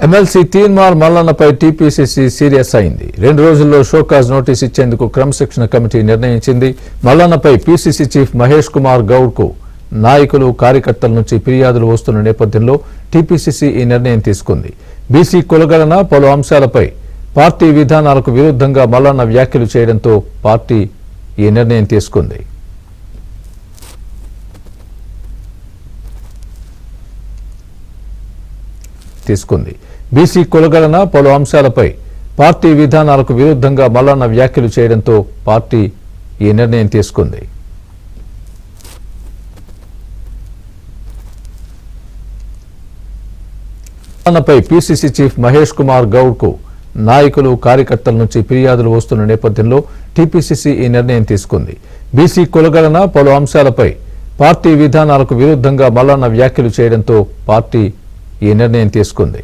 MLC Teenmar మల్లన్నపై TPCC serious అయింది. 2 రోజుల్లో show cause notice ఇచ్చేందుకు క్రమశిక్షణ కమిటీ నిర్ణయించింది. మల్లన్నపై పీసీసీ చీఫ్ మహేష్ కుమార్ గౌడ్కు నాయకులు కార్యకర్తల నుంచి ఫిర్యాదులు వస్తున్న నేపథ్యంలో టీపీసీసీ ఈ నిర్ణయం తీసుకుంది. బీసీ కులగణన పలు అంశాలపై పార్టీ విధానాలకు విరుద్ధంగా మల్లన్న వ్యాఖ్యలు చేయడంతో పార్టీ ఈ నిర్ణయం తీసుకుంది. బీసీ కులగణన పలు అంశాలపై పార్టీ విధానాలకు విరుద్ధంగా మల్లన్న వ్యాఖ్యలు చేయడంతో పార్టీ ఈ నిర్ణయం తీసుకుంది. మల్లన్నపై పీసీసీ చీఫ్ మహేష్ కుమార్ గౌడ్కు నాయకులు కార్యకర్తల నుంచి ఫిర్యాదులు వస్తున్న నేపథ్యంలో టీపీసీసీ ఈ నిర్ణయం తీసుకుంది. బీసీ కులగణన పలు అంశాలపై పార్టీ విధానాలకు విరుద్ధంగా మల్లన్న వ్యాఖ్యలు చేయడంతో పార్టీ ఈ నిర్ణయం తీసుకుంది.